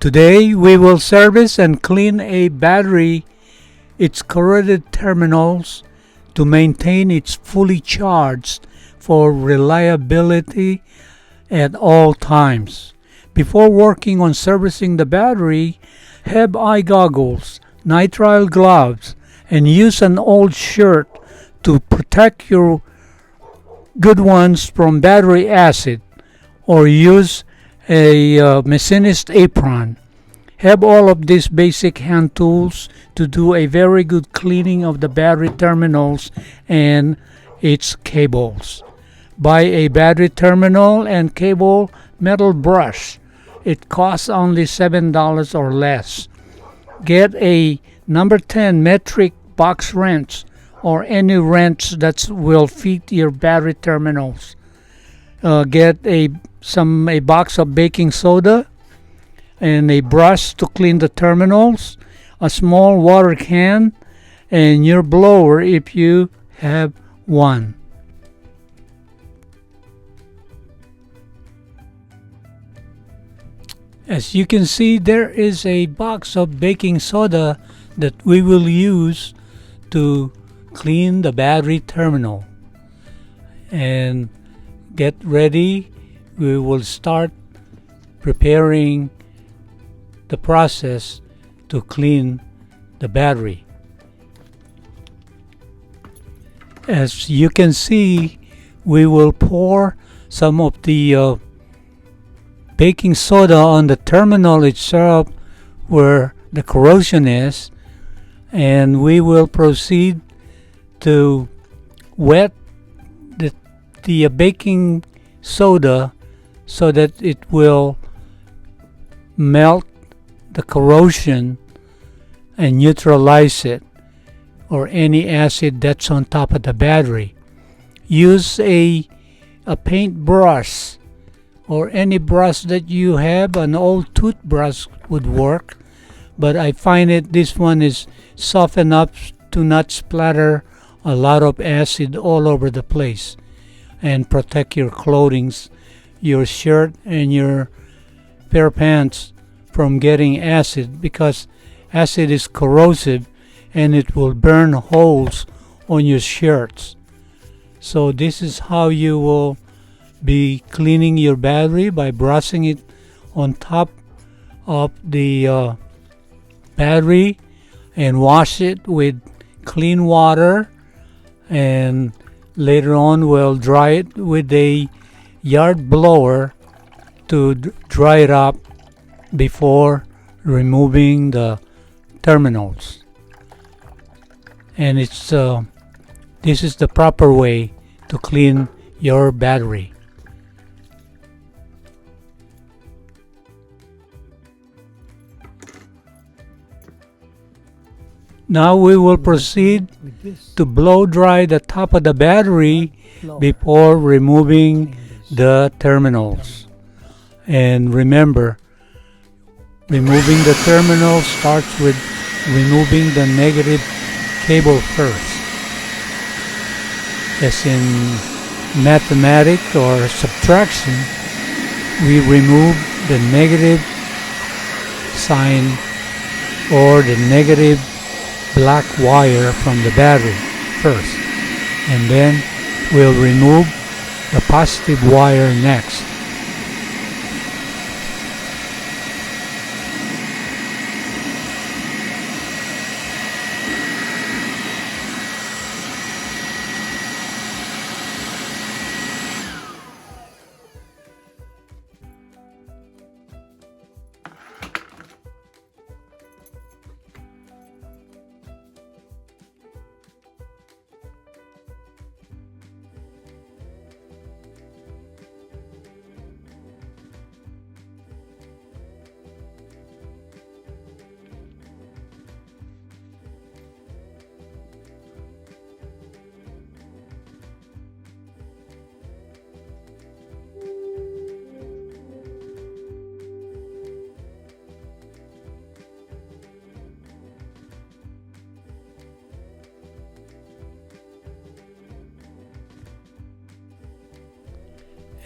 Today we will service and clean a battery, its corroded terminals, to maintain it fully charged for reliability at all times. Before working on servicing the battery, have eye goggles, nitrile gloves, and use an old shirt to protect your good ones from battery acid, or use a machinist apron. Have all of these basic hand tools to do a very good cleaning of the battery terminals and its cables. Buy a battery terminal and cable metal brush. It costs only $7 or less. Get a number 10 metric box wrench or any wrench that will fit your battery terminals. Get a box of baking soda and a brush to clean the terminals, a small water can, and your blower if you have one. As you can see, there is a box of baking soda that we will use to clean the battery terminal. And get ready, we will start preparing the process to clean the battery. As you can see, we will pour some of the baking soda on the terminal itself where the corrosion is, and we will proceed to wet the baking soda so that it will melt the corrosion and neutralize it or any acid that's on top of the battery. Use a paintbrush or any brush that you have. An old toothbrush would work, but I find this one is soft enough to not splatter a lot of acid all over the place and protect your clothing, your shirt and your pair of pants from getting acid, because acid is corrosive and it will burn holes on your shirts. So this is how you will be cleaning your battery, by brushing it on top of the battery and wash it with clean water, and later on we'll dry it with a yard blower to dry it up before removing the terminals. And this is the proper way to clean your battery. Now we will proceed to blow dry the top of the battery before removing the terminals. And remember, removing the terminal starts with removing the negative cable first. As in mathematics or subtraction, we remove the negative sign or the negative black wire from the battery first, and then we'll remove the positive wire next.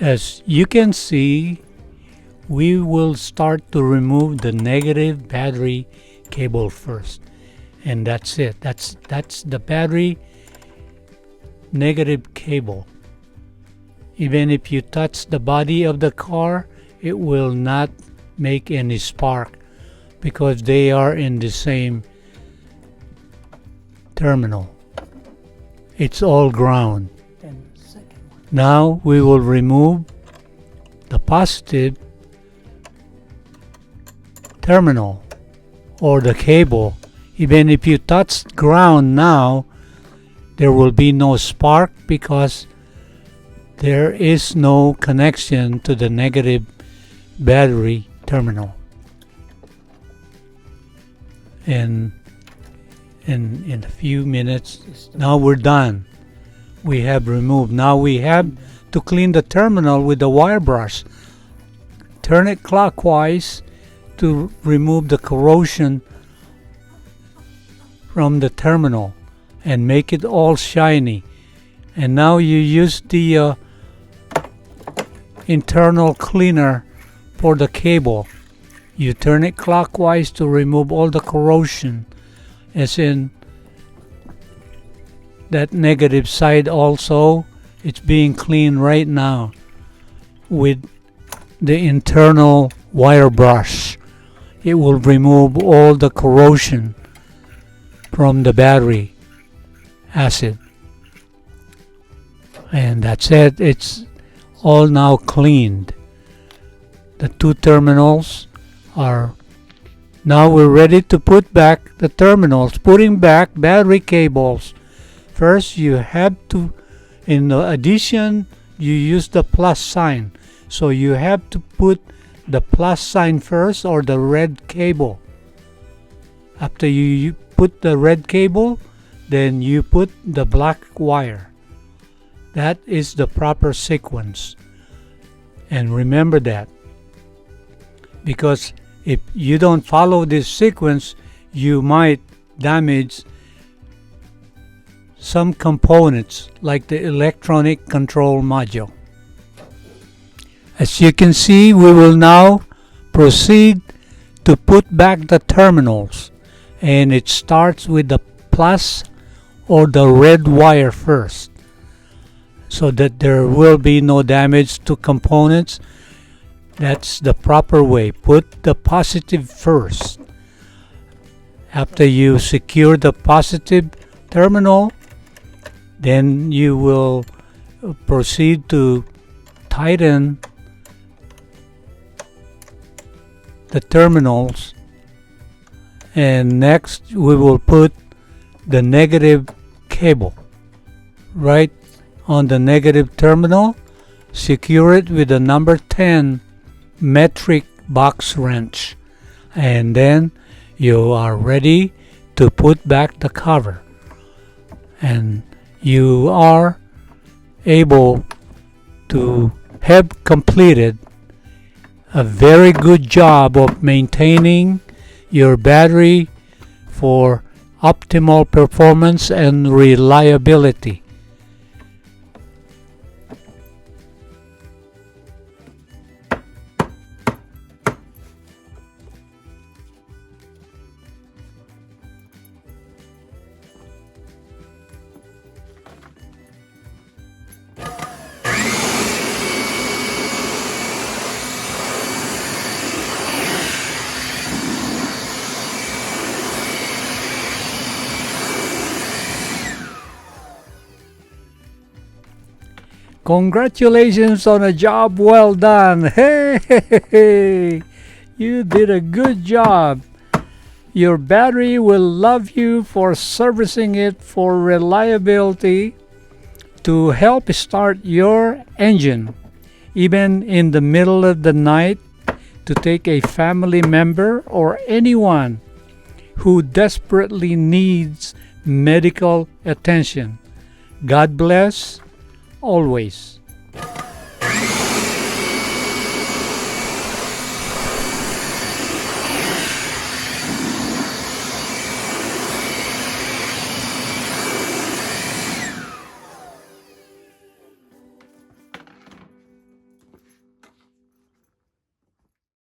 As you can see, we will start to remove the negative battery cable first. And that's it. That's the battery negative cable. Even if you touch the body of the car, it will not make any spark because they are in the same terminal. It's all ground. Now we will remove the positive terminal or the cable. Even if you touch ground now, there will be no spark because there is no connection to the negative battery terminal. And in a few minutes, now we're done. We have removed. Now we have to clean the terminal with the wire brush. Turn it clockwise to remove the corrosion from the terminal and make it all shiny. And now you use the internal cleaner for the cable. You turn it clockwise to remove all the corrosion, as in that negative side also. It's being cleaned right now with the internal wire brush. It will remove all the corrosion from the battery acid. And that's it. It's all now cleaned. The two terminals are now we're ready to put back the terminals. Putting back battery cables. First you have to, in addition, you use the plus sign. So you have to put the plus sign first, or the red cable. After you put the red cable, then you put the black wire. That is the proper sequence. And remember that. Because if you don't follow this sequence, you might damage some components like the electronic control module. As you can see, we will now proceed to put back the terminals, and it starts with the plus or the red wire first, so that there will be no damage to components. That's the proper way. Put the positive first. After you secure the positive terminal, then you will proceed to tighten the terminals, and next we will put the negative cable right on the negative terminal. Secure it with the number 10 metric box wrench, and then you are ready to put back the cover, and you are able to have completed a very good job of maintaining your battery for optimal performance and reliability. Congratulations on a job well done. Hey, you did a good job. Your battery will love you for servicing it for reliability, to help start your engine, even in the middle of the night, to take a family member or anyone who desperately needs medical attention. God bless always.